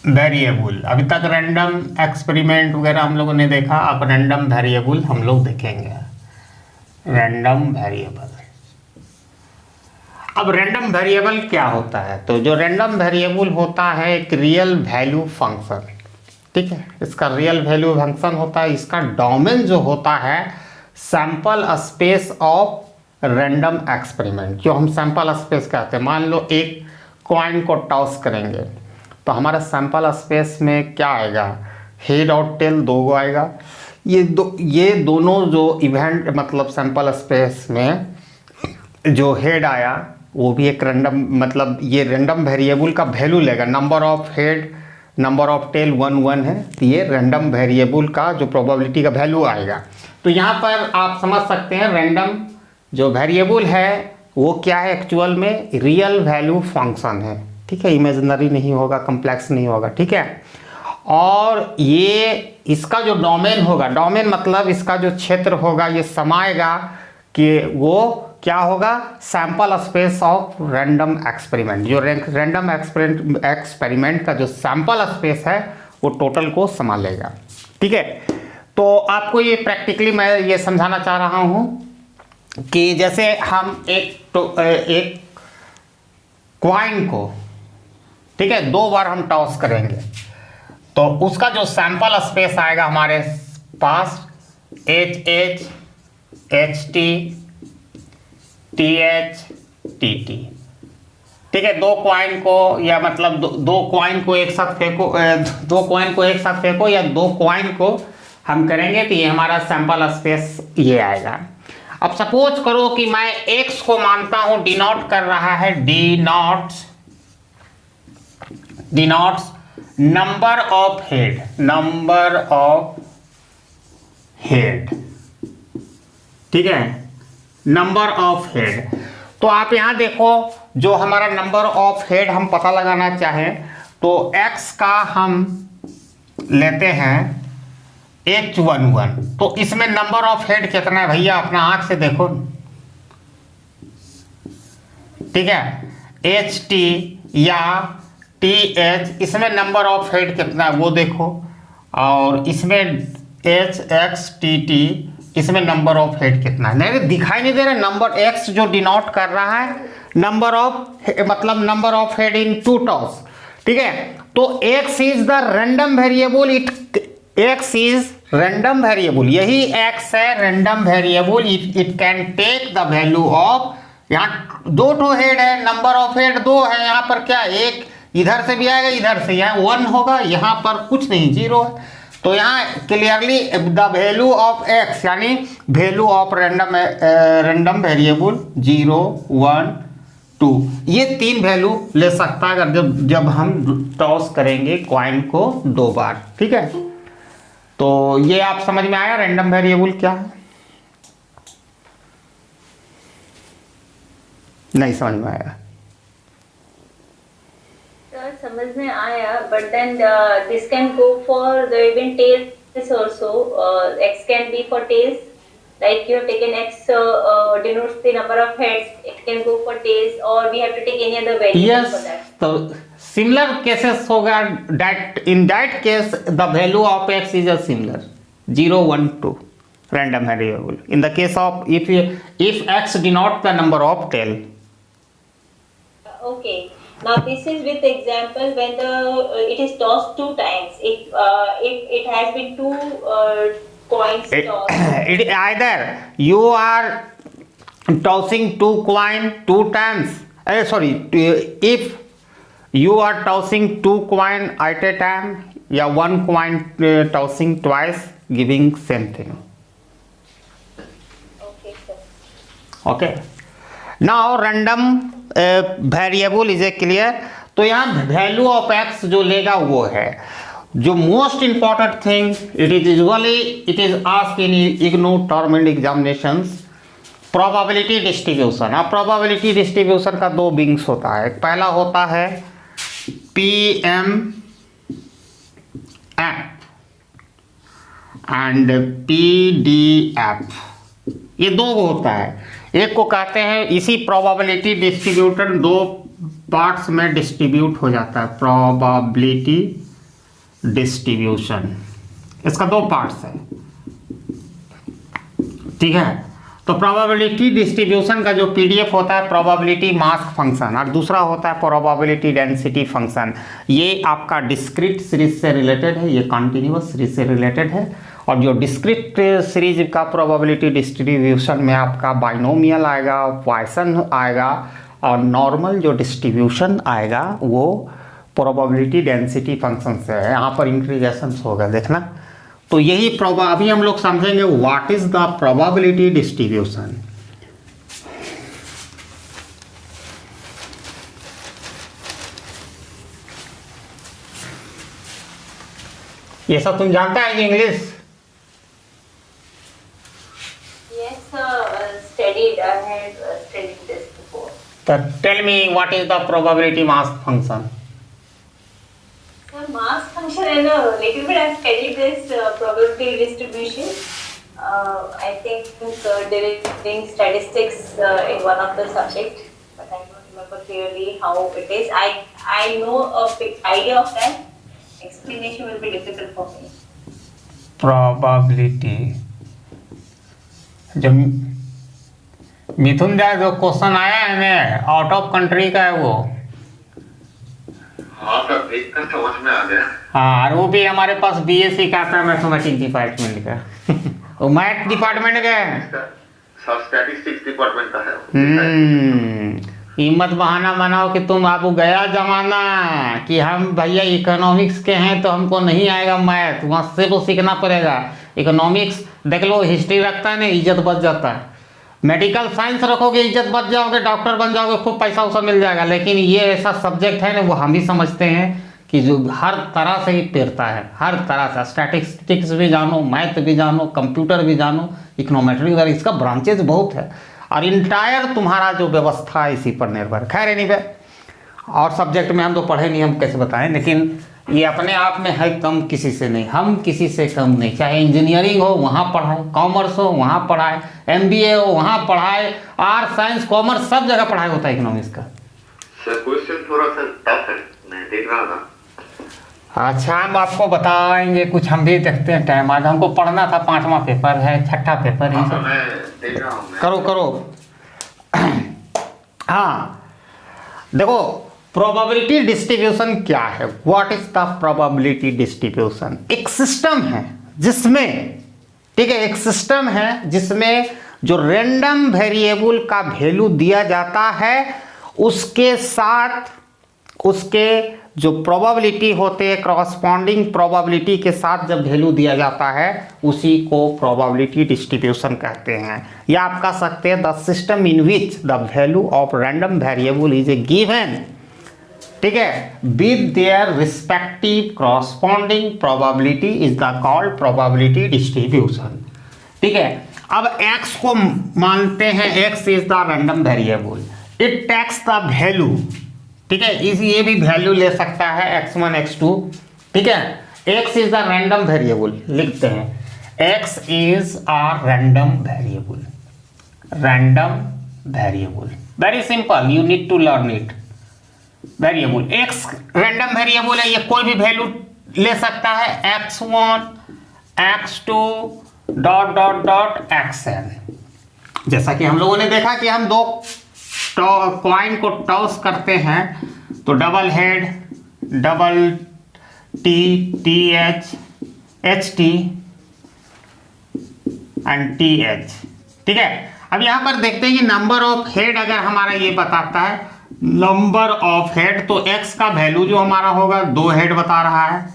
Variable. अभी तक random experiment वगैरह हम लोगों ने देखा, अब रैंडम वेरिएबल हम लोग देखेंगे। रैंडम वेरिएबल, अब रैंडम वेरिएबल क्या होता है? तो जो रैंडम वेरिएबल होता है एक रियल वैल्यू फंक्शन, ठीक है। इसका रियल वैल्यू फंक्शन होता है, इसका डोमेन जो होता है sample space of random experiment, जो हम सैंपल स्पेस कहते हैं। मान लो एक कॉइन को टॉस करेंगे तो हमारा सैंपल स्पेस में क्या आएगा, हेड और टेल दो गो आएगा। ये दोनों जो इवेंट मतलब सैंपल स्पेस में जो हेड आया वो भी एक रैंडम, मतलब ये रैंडम वेरिएबल का वैल्यू लेगा। Number of head number of tail 1 1 है, तो ये रैंडम वेरिएबल का जो प्रोबेबिलिटी का वैल्यू आएगा। तो यहाँ पर आप समझ सकते हैं रैंडम जो वेरिएबल है वो क्या है, एक्चुअल में रियल वैल्यू फंक्शन है, ठीक है। इमेजिनरी नहीं होगा, कम्प्लेक्स नहीं होगा, ठीक है। और ये इसका जो डोमेन होगा, डोमेन मतलब इसका जो क्षेत्र होगा, ये समाएगा कि वो क्या होगा, sample space of random experiment. जो रैंडम एक्सपेरिमेंट का जो सैंपल स्पेस है वो टोटल को संभालेगा, ठीक है। तो आपको ये प्रैक्टिकली मैं ये समझाना चाह रहा हूँ कि जैसे हम एक कॉइन को, ठीक है, 2 बार हम टॉस करेंगे तो उसका जो सैंपल स्पेस आएगा हमारे पास H H H T T H T T, ठीक है। 2 कॉइन को या मतलब दो कॉइन को एक साथ फेंको, 2 कॉइन को एक साथ फेंको या 2 कॉइन को हम करेंगे तो ये हमारा सैंपल स्पेस ये आएगा। अब सपोज करो कि मैं x को मानता हूं डिनोट कर रहा है, डिनोट्स नंबर ऑफ हेड, ठीक है, नंबर ऑफ हेड। तो आप यहां देखो जो हमारा नंबर ऑफ हेड हम पता लगाना चाहें तो x का हम लेते हैं H11, तो इसमें नंबर ऑफ हेड कितना है भैया, अपना आंख से देखो, ठीक है। HT या TH इसमें नंबर ऑफ हेड कितना है वो देखो, और इसमें HXTT इसमें नंबर ऑफ हेड कितना है, नहीं दिखाई नहीं दे रहा। नंबर x जो डिनोट कर रहा है नंबर ऑफ मतलब number of head in 2 toss, ठीक है। तो x is the random variable, x is random variable, यही x है random variable. It can take the value of, यहाँ 2 हेड है, नंबर ऑफ हेड 2 है, यहाँ पर क्या एक इधर से भी आएगा इधर से, यहाँ 1 होगा, यहाँ पर कुछ नहीं 0 है। तो यहाँ clearly the value of x यानी वैल्यू ऑफ रैंडम वेरिएबल 0 1 2, ये 3 वैल्यू ले सकता है अगर जब हम टॉस करेंगे कॉइन को 2 बार, ठीक है। तो ये आप समझ में आया रैंडम वेरिएबल क्या है? नहीं समझ में आया? समझ में आया, but then this can go for the even tails also. X can be for tails, like you have taken X denotes the number of heads. It can go for tails, or we have to take any other variable for that. तो similar cases होगा that in that case the value of X is a similar 0 1 2 random variable. In the case of if X denotes the number of tail. Okay. Now this is with example when it is tossed 2 times. If it has been 2 coins tossed. It either you are tossing 2 coin 2 times. If you are tossing 2 coin at a time, या 1 coin tossing twice, giving same thing. Okay, sir. Okay. Now random variable is A clear. तो यहाँ value of x जो लेगा वो है जो most important thing. It is asked in IGNOU term and examinations, probability distribution. अब probability distribution का 2 wings होता है, पहला होता है PM एफ एंड PDF, ये 2 होता है। एक को कहते हैं, इसी प्रोबेबिलिटी डिस्ट्रीब्यूटर 2 पार्ट्स में डिस्ट्रीब्यूट हो जाता है, प्रोबेबिलिटी डिस्ट्रीब्यूशन, इसका दो पार्ट्स है, ठीक है। तो प्रोबेबिलिटी डिस्ट्रीब्यूशन का जो पीडीएफ होता है प्रोबेबिलिटी मास्क फंक्शन, और दूसरा होता है प्रोबेबिलिटी डेंसिटी फंक्शन। ये आपका डिस्क्रीट सीरीज से रिलेटेड है, ये कॉन्टिन्यूअस सीरीज से रिलेटेड है। और जो डिस्क्रीट सीरीज का प्रोबेबिलिटी डिस्ट्रीब्यूशन में आपका बाइनोमियल आएगा, पॉइसन आएगा, और नॉर्मल जो डिस्ट्रीब्यूशन आएगा वो प्रोबेबिलिटी डेंसिटी फंक्शन से है। यहाँ पर इंटीग्रेशन होगा, देखना। तो यही अभी हम लोग समझेंगे what is the probability distribution. ये सब तुम जानता है कि English? Yes, studied. I had studied this before. तो tell me what is the probability mass function. The mass function, I know a little bit. I've studied this probability distribution. I think during statistics in one of the subject, but I don't remember clearly how it is. I know a big idea of that. Explanation will be difficult for me. Probability, जो मिथुन दा जो question आया है ना, out of country का है वो। हाँ सर, देखकर समझ में आ गया। हाँ, और वो भी हमारे पास बीएससी का था, मैथमेटिक्स डिपार्टमेंट का। वो मैथ डिपार्टमेंट का है, सब स्टैटिस्टिक्स डिपार्टमेंट का है। हिम्मत बहाना बनाओ कि तुम आपको गया जमाना कि हम भैया इकोनॉमिक्स के हैं तो हमको नहीं आएगा मैथ, वहाँ से तो सीखना पड़ेगा। इकोनॉमिक्स देख लो, हिस्ट्री रखता है ना, इज्जत बच जाता है। मेडिकल साइंस रखोगे, इज्जत बच जाओगे, डॉक्टर बन जाओगे, खूब पैसा उसा मिल जाएगा। लेकिन ये ऐसा सब्जेक्ट है ना, वो हम भी समझते हैं कि जो हर तरह से ही पेरता है, हर तरह से। स्टैटिस्टिक्स भी जानो, मैथ भी जानो, कंप्यूटर भी जानो, इकोनॉमेट्री वगैरह, इसका ब्रांचेज बहुत है। और इंटायर तुम्हारा जो व्यवस्था है इसी पर निर्भर। खैर एनीवे, और सब्जेक्ट में हम तो पढ़े नहीं, हम कैसे बताएं। लेकिन ये अपने आप में है कम किसी से नहीं, हम किसी से कम नहीं। चाहे इंजीनियरिंग हो वहाँ पढ़ाए, कॉमर्स हो वहाँ पढ़ाए, एमबीए हो वहाँ पढ़ाए, आर्ट साइंस कॉमर्स सब जगह पढ़ाई होता है इकोनॉमिक्स का। सर क्वेश्चन थोड़ा सा टफ है, मैं देख रहा था। अच्छा, हम आपको बताएंगे कुछ, हम भी देखते हैं टाइम। आज हमको पढ़ना था, 5वां पेपर है, 6ठा पेपर है। मैं देख रहा हूँ। करो हाँ, देखो प्रोबेबिलिटी डिस्ट्रीब्यूशन क्या है, what is the probability distribution. एक सिस्टम है जिसमें, ठीक है, एक सिस्टम है जिसमें जो रैंडम वेरिएबल का वैल्यू दिया जाता है उसके साथ उसके जो प्रोबेबिलिटी होते हैं, करस्पॉन्डिंग प्रोबेबिलिटी के साथ जब वैल्यू दिया जाता है उसी को प्रोबेबिलिटी डिस्ट्रीब्यूशन कहते हैं। या आप कह सकते हैं the system in which the value of random variable is a given, ठीक है, with their respective corresponding probability is the called probability distribution. ठीक है, अब x को मानते हैं x is the random variable, it takes the value, ठीक है, ये भी वैल्यू ले सकता है x1 x2, ठीक है। x is the random variable, लिखते हैं x is a random variable, random variable, very simple, you need to learn it. Variable x random variable है, ये कोई भी वैल्यू ले सकता है, x1 x2 dot dot dot xn। जैसा कि हम लोगों ने देखा कि हम दो कॉइन को टॉस करते हैं तो double head, double T, T H, H T and T H, ठीक है। अब यहां पर देखते हैं कि नंबर ऑफ हेड अगर हमारा ये बताता है नंबर ऑफ हेड, तो x का वैल्यू जो हमारा होगा 2 हेड बता रहा है,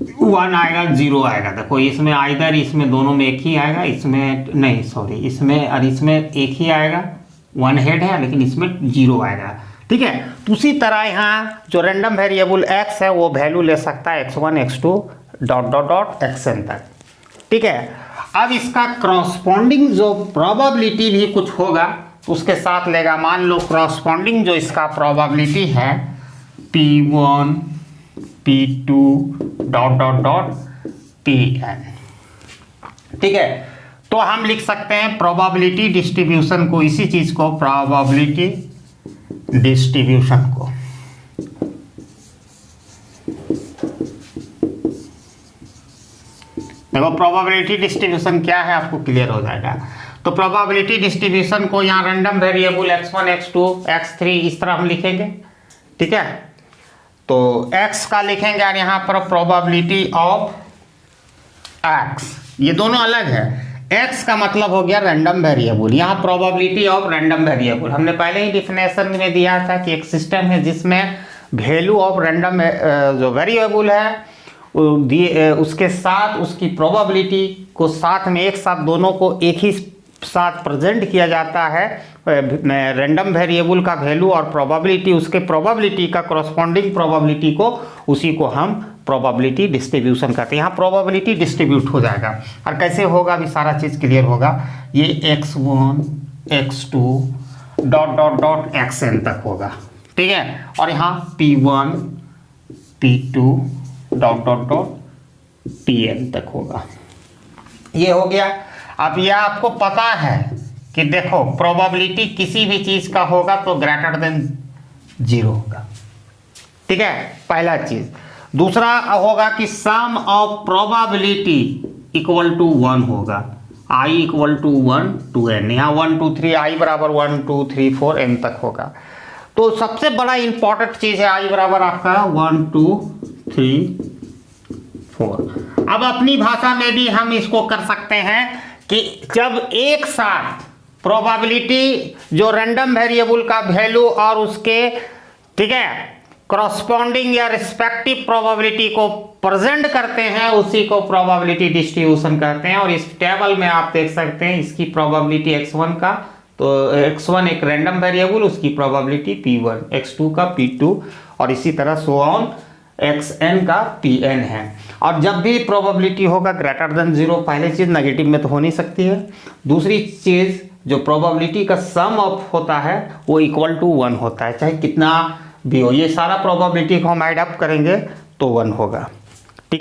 1 आएगा 0 आएगा। देखो इसमें आइदर, इसमें दोनों में एक ही आएगा, इसमें नहीं, सॉरी, इसमें और इसमें एक ही आएगा, 1 हेड है, लेकिन इसमें 0 आएगा, ठीक है। तो उसी तरह यहाँ जो रैंडम वेरिएबल x है वो वैल्यू ले सकता है x1 x2 dot dot dot xn तक, ठीक है। अब इसका क्रॉसपॉन्डिंग जो प्रोबेबिलिटी भी कुछ होगा उसके साथ लेगा। मान लो क्रॉसपॉन्डिंग जो इसका प्रोबेबिलिटी है p1 p2 dot dot dot pn, ठीक है। तो हम लिख सकते हैं प्रोबेबिलिटी डिस्ट्रीब्यूशन को, इसी चीज को, प्रोबेबिलिटी डिस्ट्रीब्यूशन को देखो प्रोबेबिलिटी डिस्ट्रीब्यूशन क्या है आपको क्लियर हो जाएगा। तो प्रोबेबिलिटी डिस्ट्रीब्यूशन को यहाँ random variable x1 x2 x3 इस तरह हम लिखेंगे, ठीक है। तो x का लिखेंगे और यहाँ पर प्रोबेबिलिटी ऑफ x, ये दोनों अलग है। x का मतलब हो गया रैंडम वेरिएबल, यहाँ प्रोबेबिलिटी ऑफ रैंडम वेरिएबल हमने पहले ही डिफिनेशन में दिया था कि एक सिस्टम है जिसमें वैल्यू ऑफ रैंडम जो वेरिएबल है उसके साथ उसकी प्रोबेबिलिटी को साथ में एक साथ दोनों को एक ही साथ प्रेजेंट किया जाता है। रैंडम वेरिएबल का वैल्यू और प्रोबेबिलिटी, उसके प्रोबेबिलिटी का करस्पॉन्डिंग प्रोबेबिलिटी को, उसी को हम प्रोबेबिलिटी डिस्ट्रीब्यूशन कहते हैं। यहाँ प्रोबेबिलिटी डिस्ट्रीब्यूट हो जाएगा और कैसे होगा अभी सारा चीज़ क्लियर होगा। ये x1 x2 dot dot dot xn तक होगा, ठीक है। और यहाँ p1 p2 dot dot dot pn तक होगा। ये हो गया। अब यह आपको पता है कि देखो प्रोबेबिलिटी किसी भी चीज का होगा तो ग्रेटर देन 0 होगा, ठीक है, पहला चीज। दूसरा होगा कि sum of probability equal to 1 होगा, i equal to 1 to n, यहाँ 1 2 3 i बराबर 1 2 3 4 n तक होगा। तो सबसे बड़ा इंपॉर्टेंट चीज है i बराबर आपका 1 2 3 4। अब अपनी भाषा में भी हम इसको कर सकते हैं कि जब एक साथ प्रोबेबिलिटी जो रैंडम वेरिएबल का वैल्यू और उसके, ठीक है, करस्पॉन्डिंग या रिस्पेक्टिव प्रोबेबिलिटी को प्रेजेंट करते हैं, उसी को प्रोबेबिलिटी डिस्ट्रीब्यूशन कहते हैं। और इस टेबल में आप देख सकते हैं इसकी प्रोबेबिलिटी x1 का, तो x1 एक रैंडम वेरिएबल, उसकी प्रोबेबिलिटी p1, x2 का p2 और इसी तरह सो ऑन xn का pn है। और जब भी प्रोबेबिलिटी होगा ग्रेटर देन 0, पहली चीज़ नेगेटिव में तो हो नहीं सकती है। दूसरी चीज़ जो प्रोबेबिलिटी का सम ऑफ होता है वो इक्वल टू 1 होता है, चाहे कितना भी हो। ये सारा प्रोबेबिलिटी को हम ऐड अप करेंगे तो 1 होगा।